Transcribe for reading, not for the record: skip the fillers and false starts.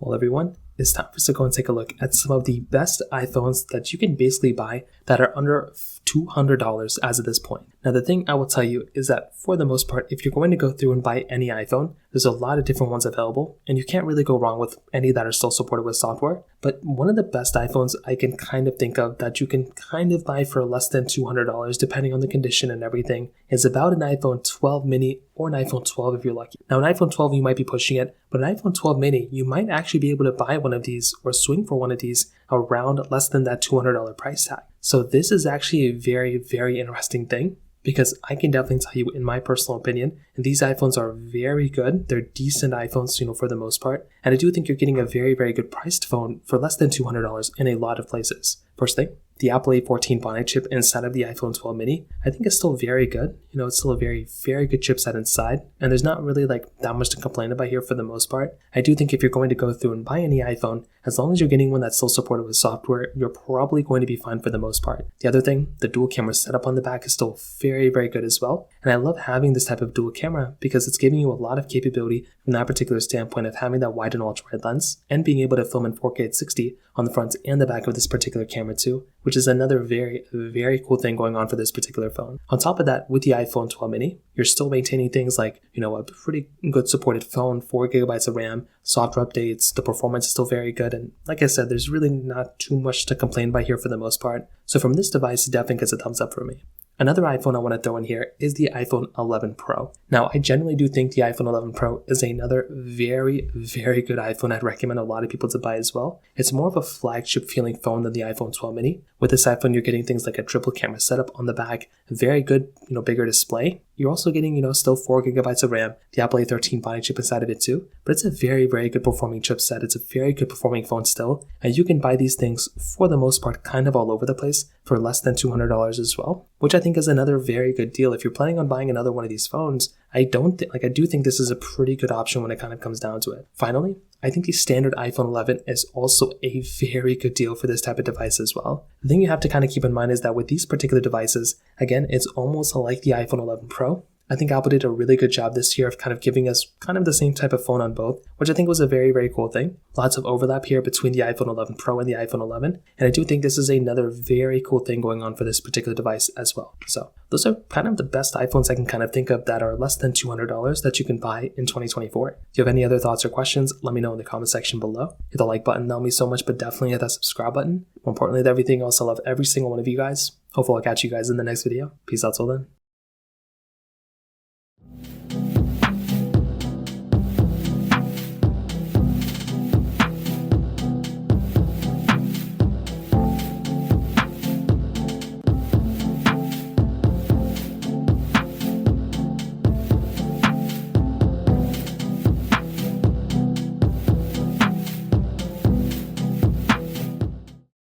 Well, everyone, it's time for us to go and take a look at some of the best iPhones that you can basically buy that are under $200 as of this point. Now, the thing I will tell you is that for the most part, if you're going to go through and buy any iPhone, there's a lot of different ones available, and you can't really go wrong with any that are still supported with software. But one of the best iPhones I can kind of think of that you can kind of buy for less than $200, depending on the condition and everything, is about an iPhone 12 mini or an iPhone 12 if you're lucky. Now, an iPhone 12, you might be pushing it, but an iPhone 12 mini, you might actually be able to buy one of these or swing for one of these around less than that $200 price tag. So this is actually a very, very interesting thing, because I can definitely tell you, in my personal opinion, these iPhones are very good. They're decent iPhones, for the most part. And I do think you're getting a very, very good priced phone for less than $200 in a lot of places. First thing, the Apple A14 Bionic chip inside of the iPhone 12 mini, I think is still very good. It's still a very, very good chipset inside. And there's not really that much to complain about here for the most part. I do think if you're going to go through and buy any iPhone, as long as you're getting one that's still supported with software, you're probably going to be fine for the most part. The other thing, the dual camera setup on the back is still very, very good as well. And I love having this type of dual camera because it's giving you a lot of capability from that particular standpoint of having that wide and ultra wide lens and being able to film in 4K at 60 on the front and the back of this particular camera too, which is another very, very cool thing going on for this particular phone. On top of that, with the iPhone 12 mini, you're still maintaining things like, a pretty good supported phone, 4GB of RAM, software updates, the performance is still very good. And like I said, there's really not too much to complain about here for the most part. So from this device, it definitely gets a thumbs up for me. Another iPhone I want to throw in here is the iPhone 11 Pro. Now, I generally do think the iPhone 11 Pro is another very, very good iPhone I'd recommend a lot of people to buy as well. It's more of a flagship feeling phone than the iPhone 12 mini. With this iPhone, you're getting things like a triple camera setup on the back, very good, bigger display. You're also getting, still 4GB of RAM, the Apple A13 Bionic chip inside of it too. But it's a very, very good performing chipset. It's a very good performing phone still. And you can buy these things for the most part kind of all over the place for less than $200 as well, which I think is another very good deal. If you're planning on buying another one of these phones, I do think this is a pretty good option when it kind of comes down to it. Finally, I think the standard iPhone 11 is also a very good deal for this type of device as well. The thing you have to kind of keep in mind is that with these particular devices, again, it's almost like the iPhone 11 Pro. I think Apple did a really good job this year of kind of giving us kind of the same type of phone on both, which I think was a very, very cool thing. Lots of overlap here between the iPhone 11 Pro and the iPhone 11. And I do think this is another very cool thing going on for this particular device as well. So those are kind of the best iPhones I can kind of think of that are less than $200 that you can buy in 2024. If you have any other thoughts or questions, let me know in the comment section below. Hit the like button, that will mean so much, but definitely hit that subscribe button. More importantly than everything else, I love every single one of you guys. Hopefully I'll catch you guys in the next video. Peace out till then.